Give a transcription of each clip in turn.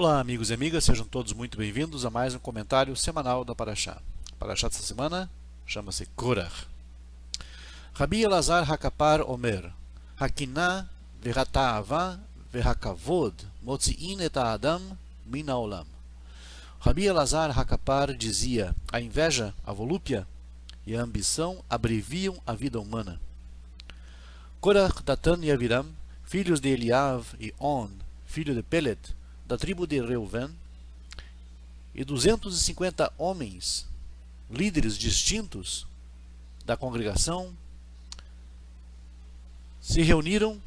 Olá, amigos e amigas, sejam todos muito bem-vindos a mais um comentário semanal da Parashá. A Parashá dessa semana chama-se Korach. Rabi Elazar Hakapar Omer, Hakinah vehata'ava vehakavod motzi'in et ha'adam min ha'olam. Rabi Elazar Hakapar dizia: a inveja, a volúpia e a ambição abreviam a vida humana. Korach, Datan e Aviram, filhos de Eliav, e On, filho de Pelet, da tribo de Reuven, e 250 homens, líderes distintos da congregação, se reuniram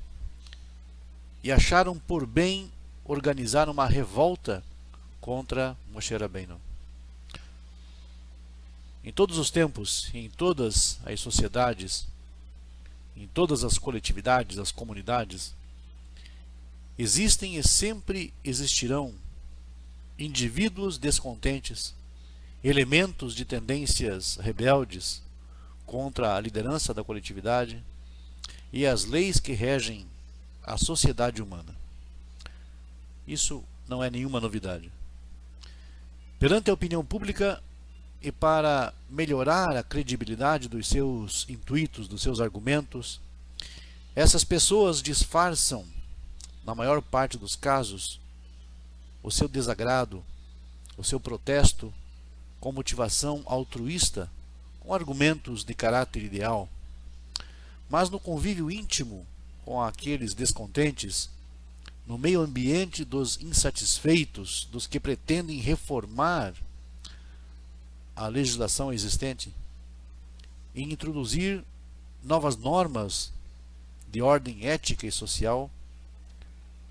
e acharam por bem organizar uma revolta contra Moshe Rabbeinu. Em todos os tempos, em todas as sociedades, em todas as coletividades, as comunidades, existem e sempre existirão indivíduos descontentes, elementos de tendências rebeldes contra a liderança da coletividade e as leis que regem a sociedade humana. Isso não é nenhuma novidade. Perante a opinião pública e para melhorar a credibilidade dos seus intuitos, dos seus argumentos, essas pessoas disfarçam, na maior parte dos casos, o seu desagrado, o seu protesto com motivação altruísta, com argumentos de caráter ideal. Mas no convívio íntimo com aqueles descontentes, no meio ambiente dos insatisfeitos, dos que pretendem reformar a legislação existente e introduzir novas normas de ordem ética e social,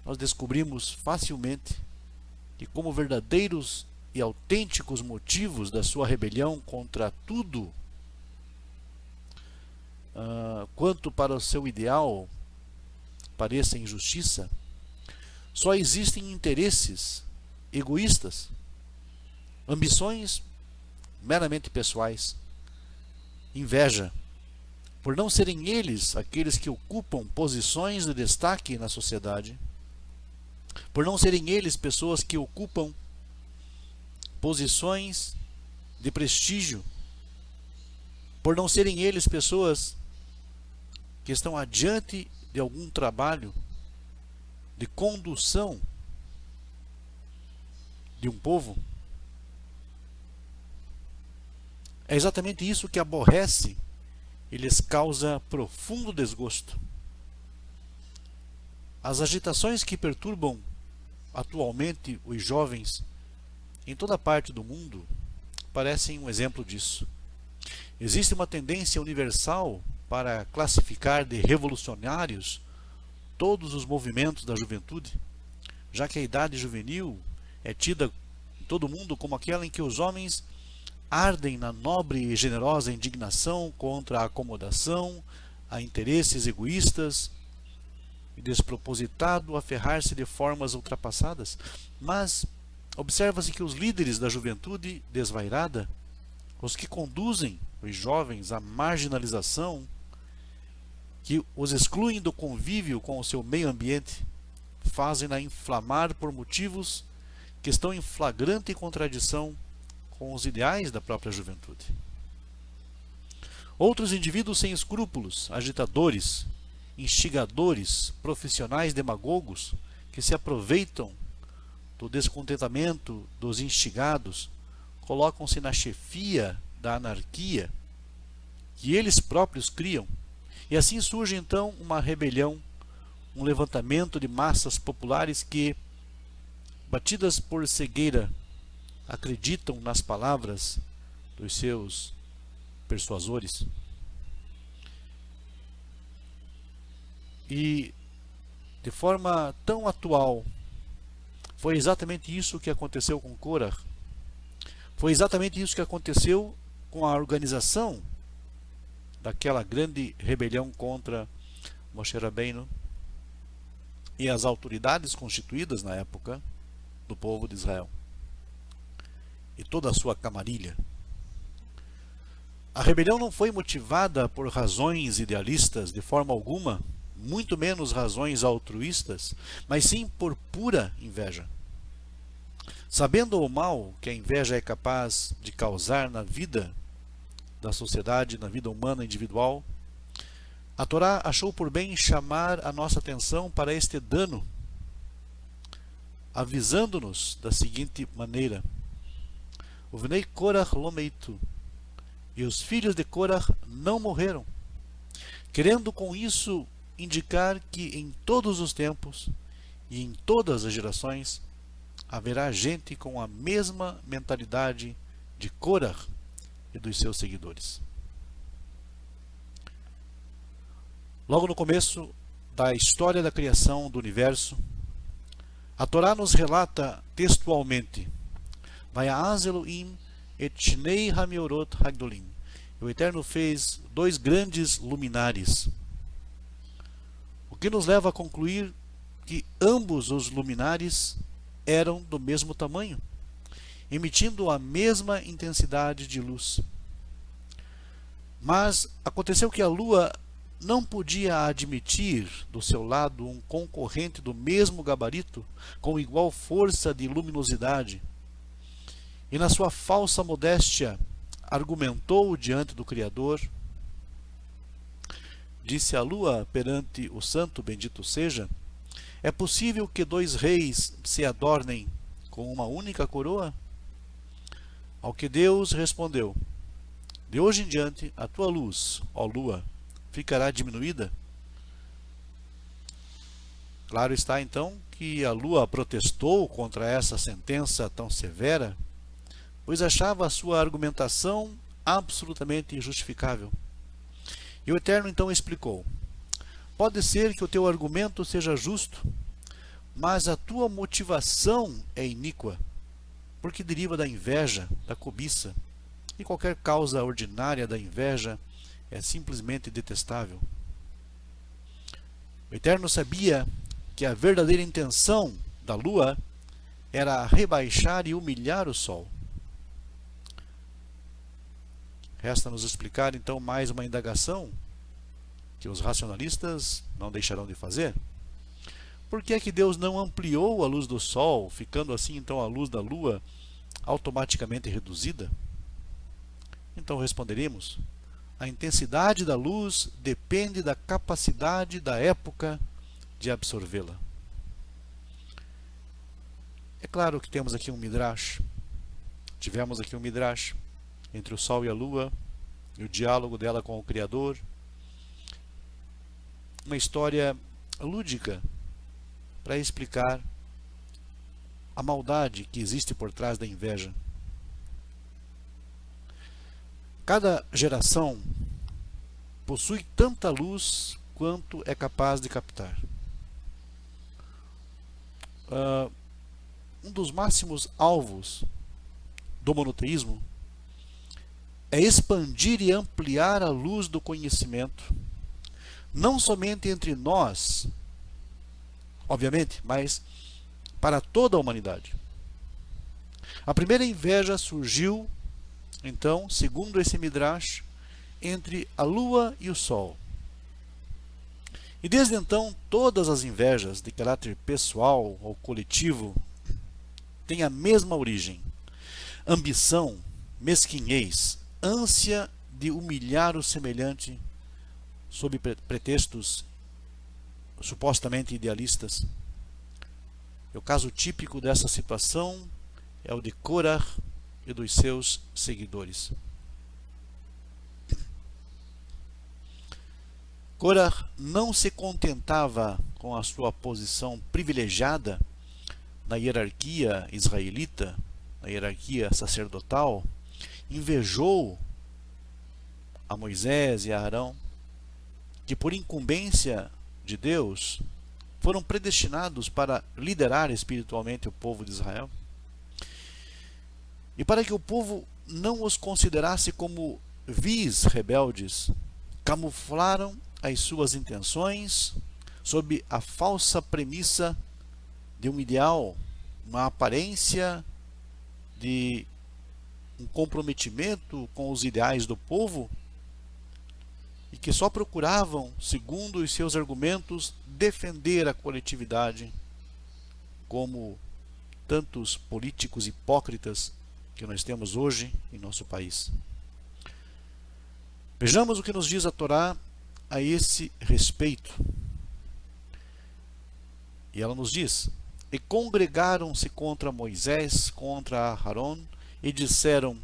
nós descobrimos facilmente que, como verdadeiros e autênticos motivos da sua rebelião contra tudo quanto para o seu ideal pareça injustiça, só existem interesses egoístas, ambições meramente pessoais, inveja, por não serem eles aqueles que ocupam posições de destaque na sociedade, por não serem eles pessoas que ocupam posições de prestígio, por não serem eles pessoas que estão adiante de algum trabalho de condução de um povo. É exatamente isso que aborrece e lhes causa profundo desgosto. As agitações que perturbam atualmente os jovens em toda parte do mundo parecem um exemplo disso. Existe uma tendência universal para classificar de revolucionários todos os movimentos da juventude, já que a idade juvenil é tida em todo o mundo como aquela em que os homens ardem na nobre e generosa indignação contra a acomodação a interesses egoístas e despropositado aferrar-se de formas ultrapassadas. Mas observa-se que os líderes da juventude desvairada, os que conduzem os jovens à marginalização, que os excluem do convívio com o seu meio ambiente, fazem-na inflamar por motivos que estão em flagrante contradição com os ideais da própria juventude. Outros indivíduos sem escrúpulos, agitadores, instigadores, profissionais demagogos, que se aproveitam do descontentamento dos instigados, colocam-se na chefia da anarquia que eles próprios criam, e assim surge então uma rebelião, um levantamento de massas populares que, batidas por cegueira, acreditam nas palavras dos seus persuasores. E de forma tão atual, foi exatamente isso que aconteceu com Korach. Foi exatamente isso que aconteceu com a organização daquela grande rebelião contra Moshe Rabbeinu e as autoridades constituídas na época do povo de Israel e toda a sua camarilha. A rebelião não foi motivada por razões idealistas de forma alguma, muito menos razões altruístas, mas sim por pura inveja. Sabendo o mal que a inveja é capaz de causar na vida da sociedade, na vida humana individual, a Torá achou por bem chamar a nossa atenção para este dano, avisando-nos da seguinte maneira: Uvnei Korach lo meitu, e os filhos de Korach não morreram, querendo com isso indicar que em todos os tempos e em todas as gerações haverá gente com a mesma mentalidade de Korach e dos seus seguidores. Logo no começo da história da criação do universo, a Torá nos relata textualmente: Vaya'az Elohim et shnei hamiorot hagdolim. O Eterno fez dois grandes luminares, o que nos leva a concluir que ambos os luminares eram do mesmo tamanho, emitindo a mesma intensidade de luz. Mas aconteceu que a Lua não podia admitir do seu lado um concorrente do mesmo gabarito, com igual força de luminosidade, e na sua falsa modéstia argumentou diante do Criador. Disse a Lua perante o Santo, bendito seja: é possível que dois reis se adornem com uma única coroa? Ao que Deus respondeu: de hoje em diante a tua luz, ó Lua, ficará diminuída. Claro está então que a Lua protestou contra essa sentença tão severa, pois achava a sua argumentação absolutamente injustificável. E o Eterno então explicou: pode ser que o teu argumento seja justo, mas a tua motivação é iníqua, porque deriva da inveja, da cobiça, e qualquer causa ordinária da inveja é simplesmente detestável. O Eterno sabia que a verdadeira intenção da Lua era rebaixar e humilhar o Sol. Resta-nos explicar então mais uma indagação que os racionalistas não deixarão de fazer. Por que é que Deus não ampliou a luz do Sol, ficando assim então a luz da Lua automaticamente reduzida? Então responderemos: a intensidade da luz depende da capacidade da época de absorvê-la. É claro que temos aqui um Midrash. Tivemos aqui um Midrash entre o Sol e a Lua, e o diálogo dela com o Criador. Uma história lúdica para explicar a maldade que existe por trás da inveja. Cada geração possui tanta luz quanto é capaz de captar. Um dos máximos alvos do monoteísmo é expandir e ampliar a luz do conhecimento, não somente entre nós, obviamente, mas para toda a humanidade. A primeira inveja surgiu, então, segundo esse Midrash, entre a Lua e o Sol. E desde então, todas as invejas de caráter pessoal ou coletivo têm a mesma origem: ambição, mesquinhez, ânsia de humilhar o semelhante sob pretextos supostamente idealistas. E o caso típico dessa situação é o de Korach e dos seus seguidores. Korach não se contentava com a sua posição privilegiada na hierarquia israelita, na hierarquia sacerdotal. Invejou a Moisés e a Arão, que por incumbência de Deus foram predestinados para liderar espiritualmente o povo de Israel. E para que o povo não os considerasse como vis rebeldes, camuflaram as suas intenções sob a falsa premissa de um ideal, uma aparência de um comprometimento com os ideais do povo, e que só procuravam, segundo os seus argumentos, defender a coletividade como tantos políticos hipócritas que nós temos hoje em nosso país. Vejamos o que nos diz a Torá a esse respeito. E ela nos diz: e congregaram-se contra Moisés, contra Aarón, e disseram: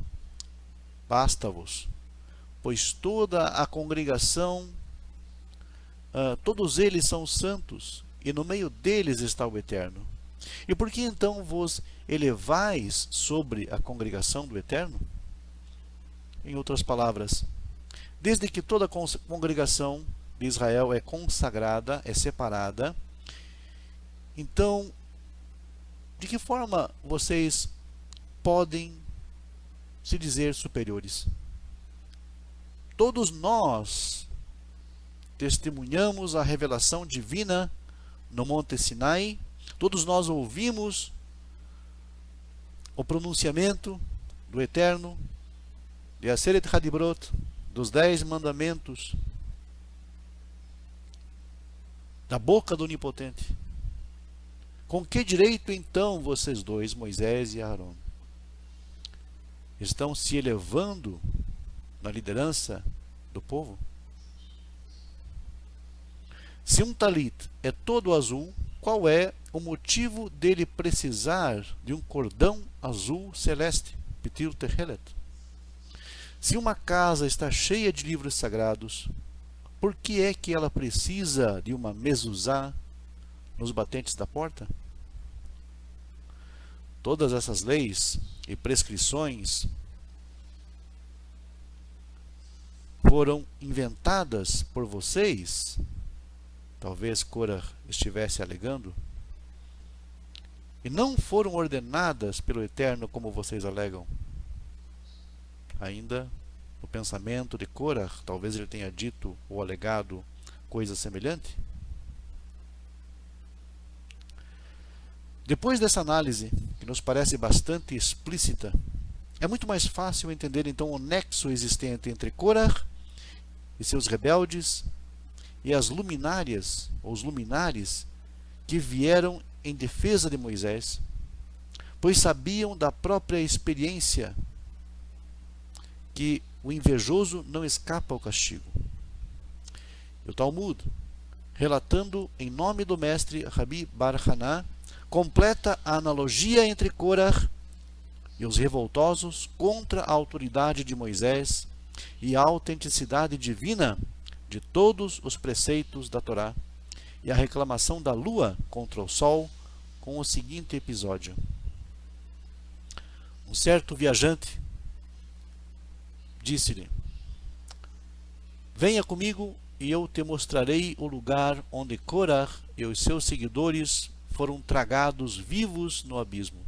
basta-vos, pois toda a congregação, todos eles são santos, e no meio deles está o Eterno. E por que então vos elevais sobre a congregação do Eterno? Em outras palavras, desde que toda a congregação de Israel é consagrada, é separada, então, de que forma vocês podem se dizer superiores? Todos nós testemunhamos a revelação divina no Monte Sinai, todos nós ouvimos o pronunciamento do Eterno, de Aseret Hadibrot, dos 10 mandamentos, da boca do Onipotente. Com que direito então vocês dois, Moisés e Aarón, estão se elevando na liderança do povo? Se um talit é todo azul, qual é o motivo dele precisar de um cordão azul celeste, Pitil Tehelet? Se uma casa está cheia de livros sagrados, por que é que ela precisa de uma mezuzá nos batentes da porta? Todas essas leis e prescrições foram inventadas por vocês, talvez Korah estivesse alegando, e não foram ordenadas pelo Eterno como vocês alegam. Ainda no pensamento de Korah, talvez ele tenha dito ou alegado coisa semelhante. Depois dessa análise, que nos parece bastante explícita, é muito mais fácil entender então o nexo existente entre Korah e seus rebeldes e as luminárias, ou os luminares, que vieram em defesa de Moisés, pois sabiam da própria experiência que o invejoso não escapa ao castigo. E o Talmud, relatando em nome do mestre Rabi Bar Haná, completa a analogia entre Korah e os revoltosos contra a autoridade de Moisés e a autenticidade divina de todos os preceitos da Torá, e a reclamação da lua contra o sol, com o seguinte episódio. Um certo viajante disse-lhe: venha comigo e eu te mostrarei o lugar onde Korah e os seus seguidores foram tragados vivos no abismo.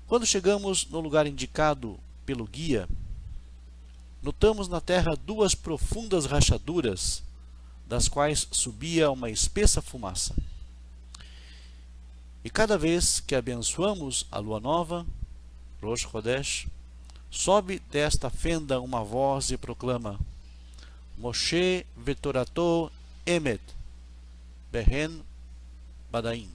Quando chegamos no lugar indicado pelo guia, notamos na terra 2 profundas rachaduras, das quais subia uma espessa fumaça. E cada vez que abençoamos a lua nova, Rosh Chodesh, sobe desta fenda uma voz e proclama: Moshe vetorato emet, behen badaim.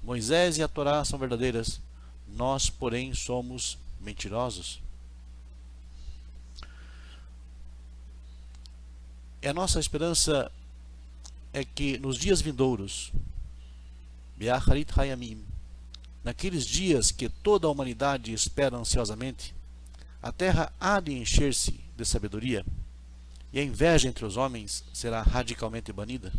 Moisés e a Torá são verdadeiras, nós, porém, somos mentirosos. E a nossa esperança é que nos dias vindouros, Be'acharit Hayamim, naqueles dias que toda a humanidade espera ansiosamente, a terra há de encher-se de sabedoria, e a inveja entre os homens será radicalmente banida.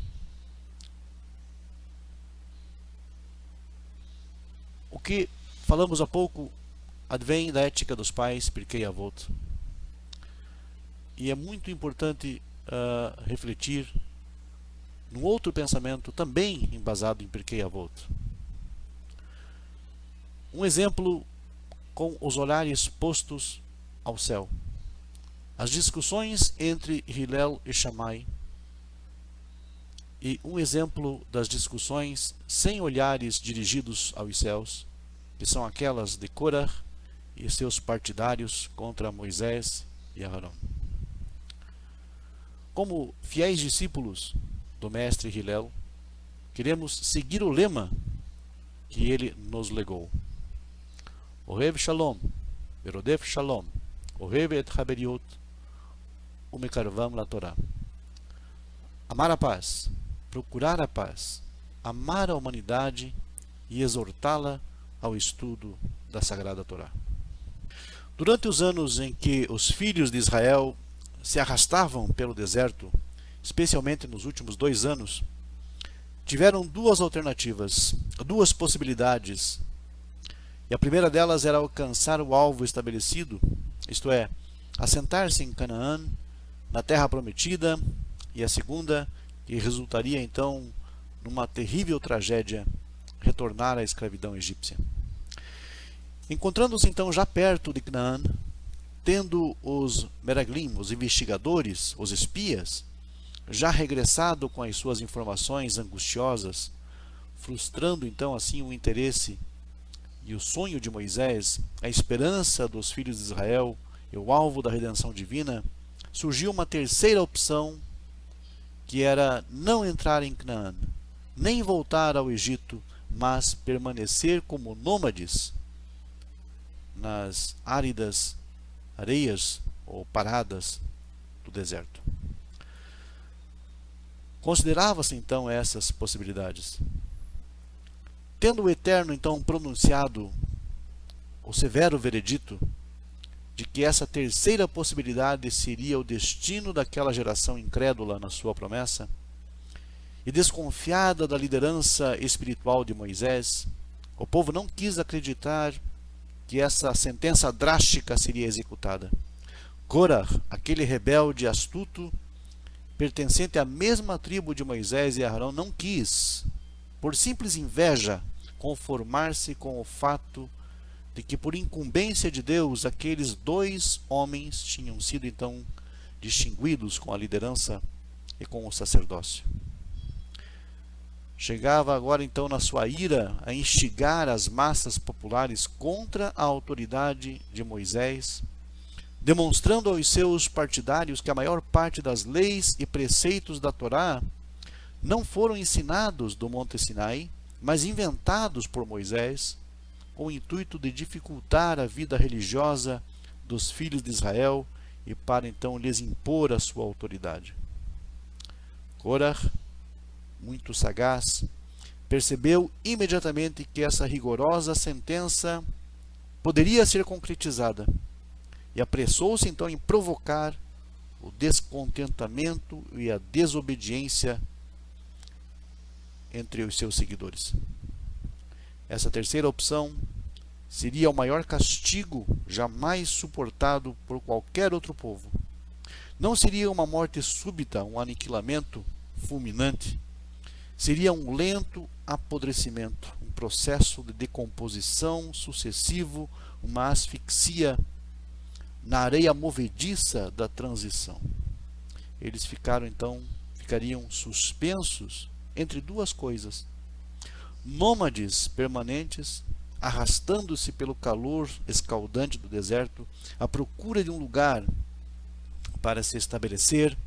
O que falamos há pouco advém da ética dos pais, Pirkei Avot. E é muito importante refletir num outro pensamento também embasado em Pirkei Avot. Um exemplo com os olhares postos ao céu. As discussões entre Hillel e Shammai, e um exemplo das discussões sem olhares dirigidos aos céus, que são aquelas de Korah e seus partidários contra Moisés e Aarón. Como fiéis discípulos do mestre Hillel, queremos seguir o lema que ele nos legou. Ohev Shalom, Verodef Shalom, Ohev et Haberiot, Umekarvam la Torá. Amar a paz, procurar a paz, amar a humanidade e exortá-la ao estudo da Sagrada Torá. Durante os anos em que os filhos de Israel se arrastavam pelo deserto, especialmente nos últimos 2 anos, tiveram 2 alternativas, 2 possibilidades. E a primeira delas era alcançar o alvo estabelecido, isto é, assentar-se em Canaã, na terra prometida, e a segunda, que resultaria então numa terrível tragédia, retornar à escravidão egípcia. Encontrando-se então já perto de Canaã, tendo os Meraglim, os investigadores, os espias, já regressado com as suas informações angustiosas, frustrando então assim o interesse e o sonho de Moisés, a esperança dos filhos de Israel e o alvo da redenção divina, surgiu uma terceira opção, que era não entrar em Canaã, nem voltar ao Egito, mas permanecer como nômades nas áridas areias ou paradas do deserto. Considerava-se então essas possibilidades. Tendo o Eterno então pronunciado o severo veredito de que essa terceira possibilidade seria o destino daquela geração incrédula na sua promessa, e desconfiada da liderança espiritual de Moisés, o povo não quis acreditar que essa sentença drástica seria executada. Korah, aquele rebelde astuto, pertencente à mesma tribo de Moisés e Arão, não quis, por simples inveja, conformar-se com o fato de que, por incumbência de Deus, aqueles 2 homens tinham sido então distinguidos com a liderança e com o sacerdócio. Chegava agora então na sua ira a instigar as massas populares contra a autoridade de Moisés, demonstrando aos seus partidários que a maior parte das leis e preceitos da Torá não foram ensinados do Monte Sinai, mas inventados por Moisés, com o intuito de dificultar a vida religiosa dos filhos de Israel e para então lhes impor a sua autoridade. Korah, muito sagaz, percebeu imediatamente que essa rigorosa sentença poderia ser concretizada e apressou-se então em provocar o descontentamento e a desobediência entre os seus seguidores. Essa terceira opção seria o maior castigo jamais suportado por qualquer outro povo. Não seria uma morte súbita, um aniquilamento fulminante. Seria um lento apodrecimento, um processo de decomposição sucessivo, uma asfixia na areia movediça da transição. Eles ficariam suspensos entre 2 coisas: nômades permanentes, arrastando-se pelo calor escaldante do deserto, à procura de um lugar para se estabelecer,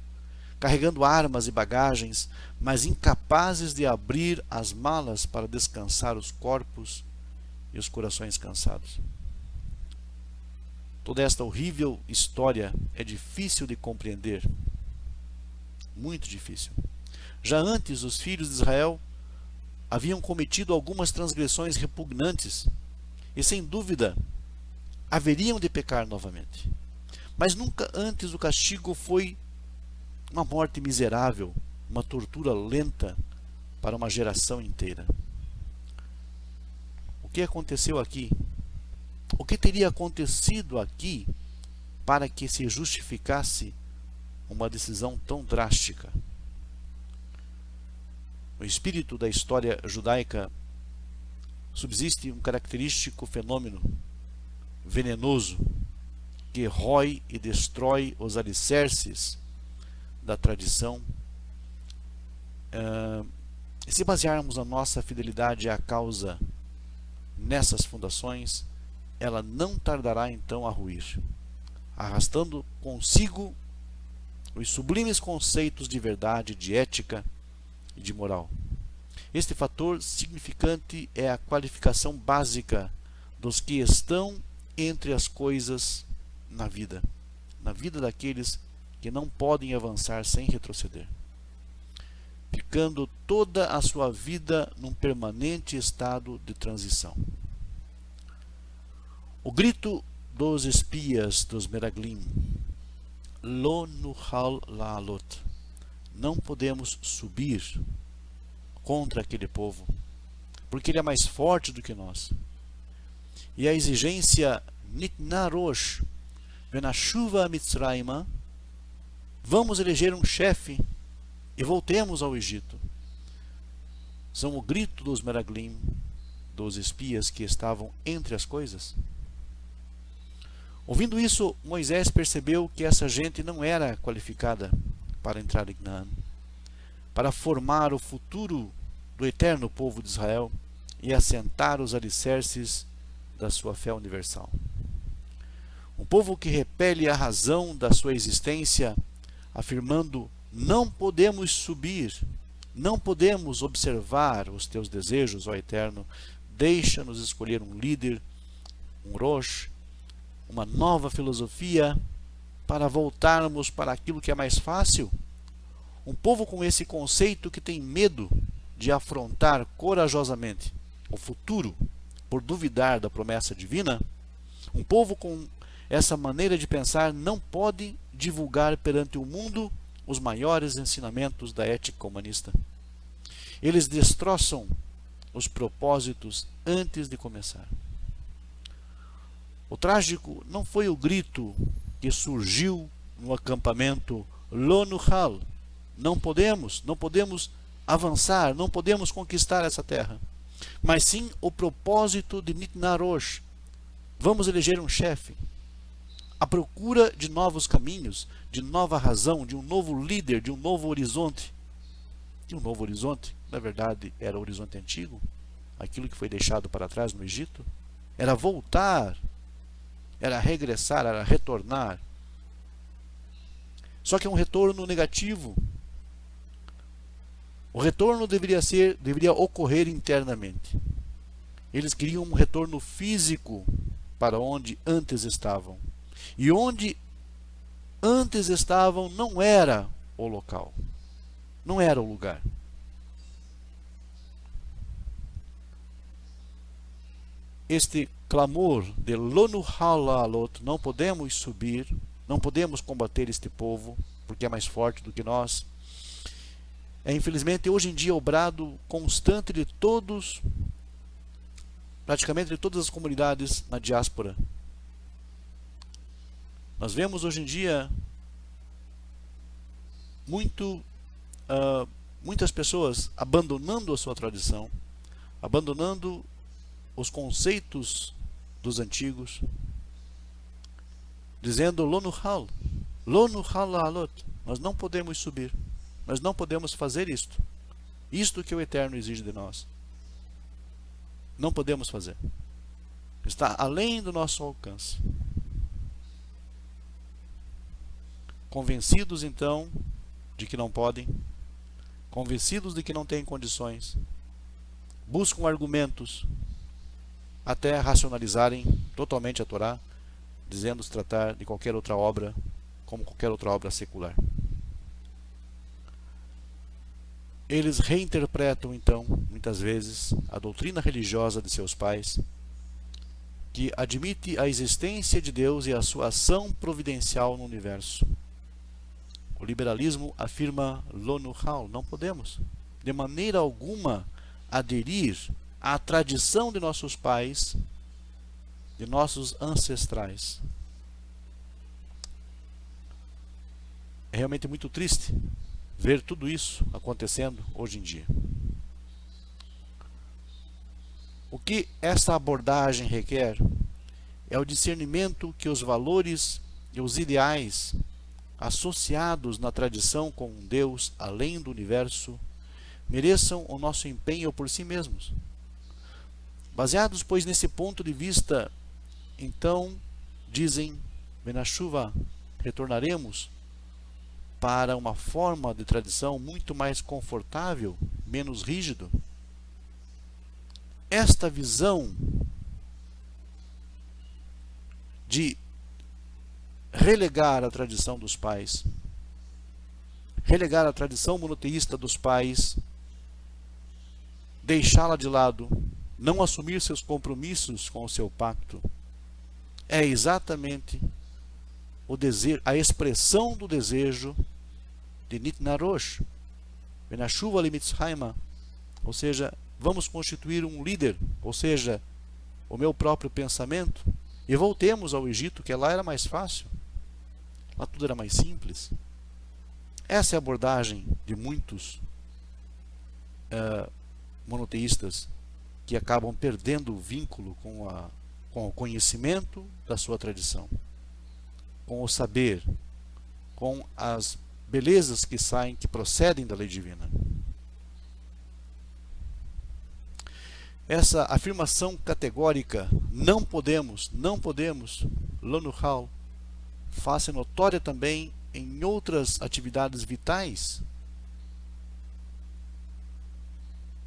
carregando armas e bagagens, mas incapazes de abrir as malas para descansar os corpos e os corações cansados. Toda esta horrível história é difícil de compreender, muito difícil. Já antes, os filhos de Israel haviam cometido algumas transgressões repugnantes e, sem dúvida, haveriam de pecar novamente. Mas nunca antes o castigo foi uma morte miserável, uma tortura lenta para uma geração inteira. O que aconteceu aqui? O que teria acontecido aqui para que se justificasse uma decisão tão drástica? No espírito da história judaica subsiste um característico fenômeno venenoso que rói e destrói os alicerces da tradição. Se basearmos a nossa fidelidade à causa nessas fundações, ela não tardará então a ruir, arrastando consigo os sublimes conceitos de verdade, de ética e de moral. Este fator significante é a qualificação básica dos que estão entre as coisas na vida daqueles que não podem avançar sem retroceder, ficando toda a sua vida num permanente estado de transição. O grito dos espias dos Meraglim, Lo nuchal la'alot, não podemos subir contra aquele povo, porque ele é mais forte do que nós. E a exigência Nitna Rosh Venashuva Mitzrayma, vamos eleger um chefe e voltemos ao Egito, são o grito dos Meraglim, dos espias que estavam entre as coisas. Ouvindo isso, Moisés percebeu que essa gente não era qualificada para entrar em Canaã, para formar o futuro do eterno povo de Israel e assentar os alicerces da sua fé universal. Um povo que repele a razão da sua existência, afirmando: não podemos subir, não podemos observar os teus desejos, ó Eterno, deixa-nos escolher um líder, um Rosh, uma nova filosofia, para voltarmos para aquilo que é mais fácil. Um povo com esse conceito que tem medo de afrontar corajosamente o futuro por duvidar da promessa divina, um povo com essa maneira de pensar não pode divulgar perante o mundo os maiores ensinamentos da ética humanista. Eles destroçam os propósitos antes de começar. O trágico não foi o grito que surgiu no acampamento Lo nuchal, não podemos avançar, não podemos conquistar essa terra, mas sim o propósito de Nitna Rosh, vamos eleger um chefe, a procura de novos caminhos, de nova razão, de um novo líder, de um novo horizonte. E um novo horizonte, na verdade, era o horizonte antigo, aquilo que foi deixado para trás no Egito, era voltar, era regressar, era retornar. Só que é um retorno negativo. O retorno deveria ocorrer internamente. Eles queriam um retorno físico para onde antes estavam. E onde antes estavam não era o local, não era o lugar. Este clamor de Lo nuchal la'alot, não podemos subir, não podemos combater este povo, porque é mais forte do que nós, é infelizmente hoje em dia o brado constante de todos, praticamente de todas as comunidades na diáspora. Nós vemos hoje em dia muitas pessoas abandonando a sua tradição, abandonando os conceitos dos antigos, dizendo Lo nuchal la'alot, nós não podemos subir, nós não podemos fazer isto que o Eterno exige de nós. Não podemos fazer. Está além do nosso alcance. Convencidos então de que não podem, convencidos de que não têm condições, buscam argumentos até racionalizarem totalmente a Torá, dizendo se tratar de qualquer outra obra como qualquer outra obra secular. Eles reinterpretam então, muitas vezes, a doutrina religiosa de seus pais, que admite a existência de Deus e a sua ação providencial no universo. O liberalismo afirma Lo nuchal, não podemos, de maneira alguma, aderir à tradição de nossos pais, de nossos ancestrais. É realmente muito triste ver tudo isso acontecendo hoje em dia. O que esta abordagem requer é o discernimento que os valores e os ideais associados na tradição com um Deus além do universo mereçam o nosso empenho por si mesmos. Baseados, pois, nesse ponto de vista, então, dizem, Venashuva, retornaremos para uma forma de tradição muito mais confortável, menos rígido, esta visão de relegar a tradição dos pais, relegar a tradição monoteísta dos pais, deixá-la de lado, não assumir seus compromissos com o seu pacto, é exatamente o desejo, a expressão do desejo de Nitnarosh, Benashuva Limitzhaima, ou seja, vamos constituir um líder, ou seja, o meu próprio pensamento, e voltemos ao Egito, que lá era mais fácil, lá tudo era mais simples. Essa é a abordagem de muitos monoteístas que acabam perdendo o vínculo com o conhecimento da sua tradição, com o saber, com as belezas que saem, que procedem da lei divina. Essa afirmação categórica, não podemos, Lonuhal, faça notória também em outras atividades vitais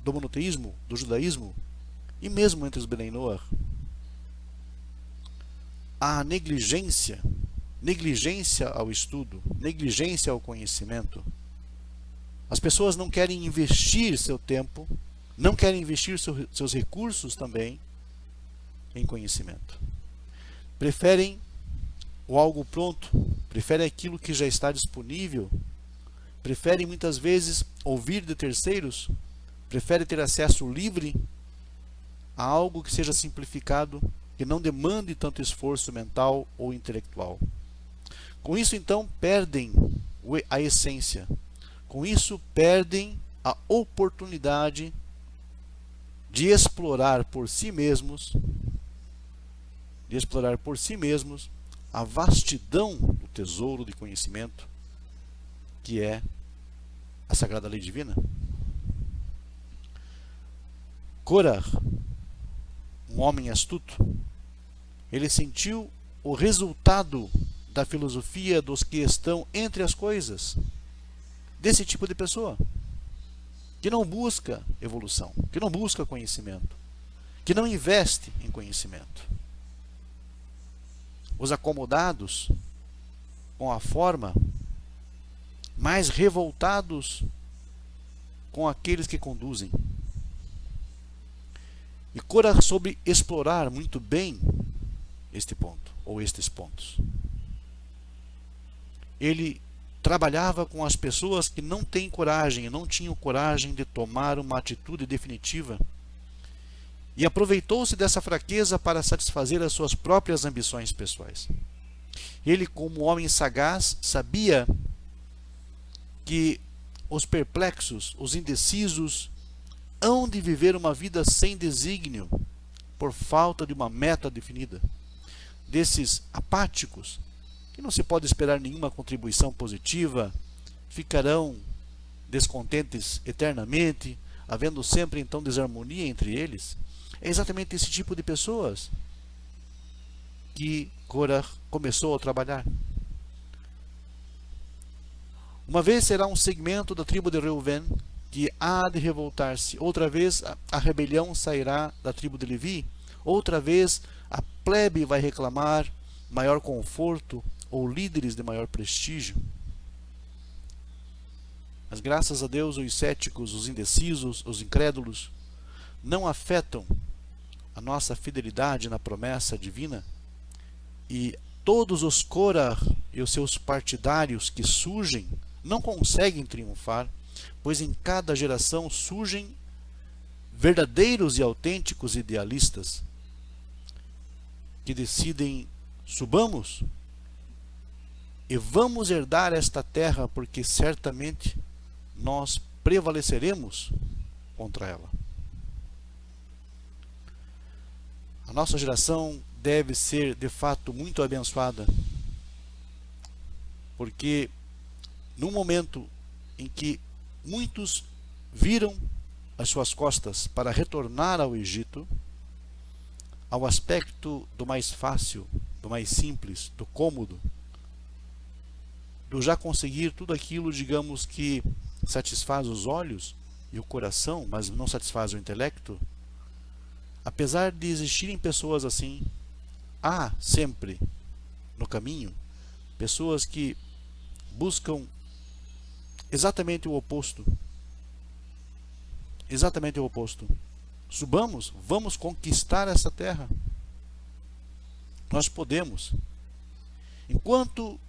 do monoteísmo, do judaísmo, e mesmo entre os Benei Noach. A negligência ao estudo, negligência ao conhecimento. As pessoas não querem investir seu tempo, não querem investir seus recursos também em conhecimento. Preferem o algo pronto, preferem aquilo que já está disponível, preferem muitas vezes ouvir de terceiros, preferem ter acesso livre a algo que seja simplificado, que não demande tanto esforço mental ou intelectual. Com isso, então, perdem a essência. Com isso, perdem a oportunidade de explorar por si mesmos, a vastidão do tesouro de conhecimento que é a Sagrada Lei Divina. Korah, um homem astuto, ele sentiu o resultado da filosofia dos que estão entre as coisas, desse tipo de pessoa, que não busca evolução, que não busca conhecimento, que não investe em conhecimento. Os acomodados com a forma, mais revoltados com aqueles que conduzem. E Korah soube explorar muito bem este ponto, ou estes pontos. Ele trabalhava com as pessoas que não têm coragem, não tinham coragem de tomar uma atitude definitiva. E aproveitou-se dessa fraqueza para satisfazer as suas próprias ambições pessoais. Ele, como homem sagaz, sabia que os perplexos, os indecisos, hão de viver uma vida sem desígnio, por falta de uma meta definida. Desses apáticos, que não se pode esperar nenhuma contribuição positiva, ficarão descontentes eternamente, havendo sempre então desarmonia entre eles. É exatamente esse tipo de pessoas que Korah começou a trabalhar. Uma vez será um segmento da tribo de Reuven que há de revoltar-se. Outra vez a rebelião sairá da tribo de Levi. Outra vez a plebe vai reclamar maior conforto ou líderes de maior prestígio. Mas graças a Deus os céticos, os indecisos, os incrédulos não afetam a nossa fidelidade na promessa divina, e todos os Korah e os seus partidários que surgem não conseguem triunfar, pois em cada geração surgem verdadeiros e autênticos idealistas que decidem: subamos e vamos herdar esta terra, porque certamente nós prevaleceremos contra ela. A nossa geração deve ser de fato muito abençoada, porque no momento em que muitos viram as suas costas para retornar ao Egito, ao aspecto do mais fácil, do mais simples, do cômodo, do já conseguir tudo aquilo, digamos, que satisfaz os olhos e o coração, mas não satisfaz o intelecto, apesar de existirem pessoas assim, há sempre no caminho pessoas que buscam exatamente o oposto. Exatamente o oposto. Subamos, vamos conquistar essa terra. Nós podemos. Enquanto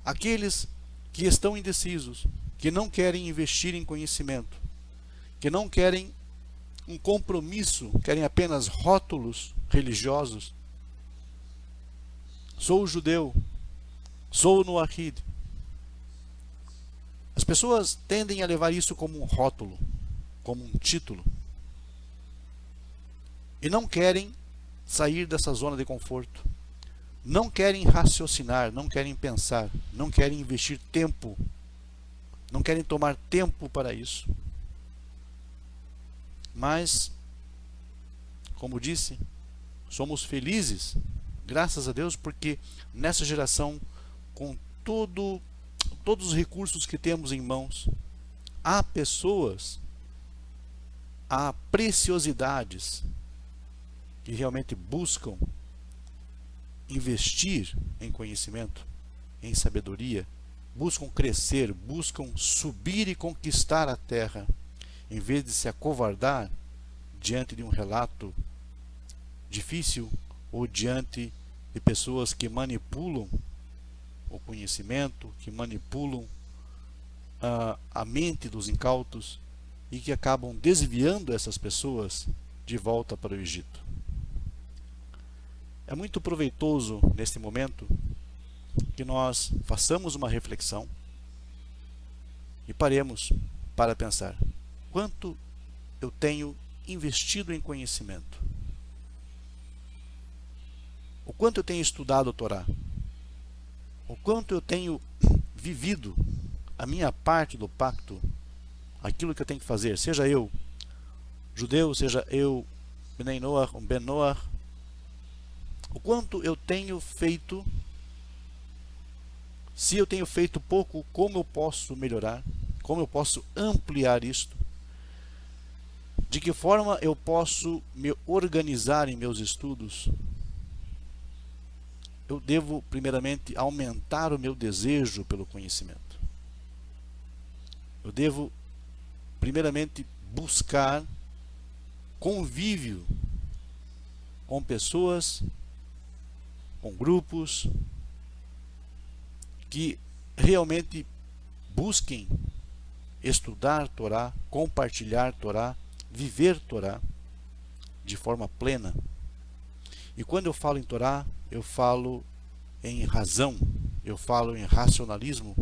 aqueles que estão indecisos, que não querem investir em conhecimento, que não querem um compromisso, querem apenas rótulos religiosos. Sou judeu, sou noahide. As pessoas tendem a levar isso como um rótulo, como um título. E não querem sair dessa zona de conforto. Não querem raciocinar, não querem pensar, não querem investir tempo, não querem tomar tempo para isso. Mas, como disse, somos felizes, graças a Deus, porque nessa geração, com todos os recursos que temos em mãos, há pessoas, há preciosidades que realmente buscam investir em conhecimento, em sabedoria, buscam crescer, buscam subir e conquistar a terra, em vez de se acovardar diante de um relato difícil ou diante de pessoas que manipulam o conhecimento, que manipulam a mente dos incautos e que acabam desviando essas pessoas de volta para o Egito. É muito proveitoso neste momento que nós façamos uma reflexão e paremos para pensar: quanto eu tenho investido em conhecimento? O quanto eu tenho estudado a Torá? O quanto eu tenho vivido a minha parte do pacto, aquilo que eu tenho que fazer, seja eu judeu, seja eu Bnei Noach, Ben Noach, o quanto eu tenho feito? Se eu tenho feito pouco, como eu posso melhorar? Como eu posso ampliar isto? De que forma eu posso me organizar em meus estudos? Eu devo, primeiramente, aumentar o meu desejo pelo conhecimento. Eu devo, primeiramente, buscar convívio com pessoas, com grupos que realmente busquem estudar Torá, compartilhar Torá, viver Torá de forma plena. E quando eu falo em Torá, eu falo em razão, eu falo em racionalismo,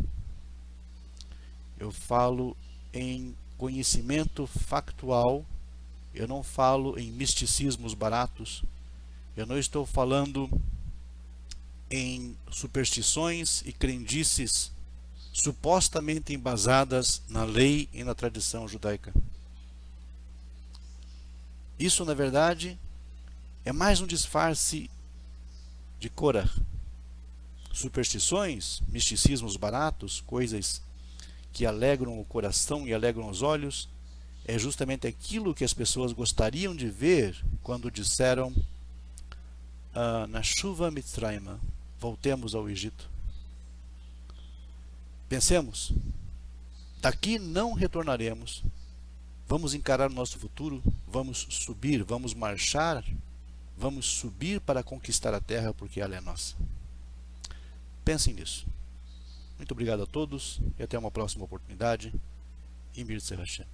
eu falo em conhecimento factual, eu não falo em misticismos baratos, eu não estou falando em superstições e crendices supostamente embasadas na lei e na tradição judaica. Isso, na verdade, é mais um disfarce de Korah. Superstições, misticismos baratos, coisas que alegram o coração e alegram os olhos, é justamente aquilo que as pessoas gostariam de ver quando disseram Nashuva Mitzrayma, voltemos ao Egito. Pensemos, daqui não retornaremos, vamos encarar o nosso futuro, vamos subir, vamos marchar, vamos subir para conquistar a terra, porque ela é nossa. Pensem nisso. Muito obrigado a todos e até uma próxima oportunidade. Imir Tzeh Hashem.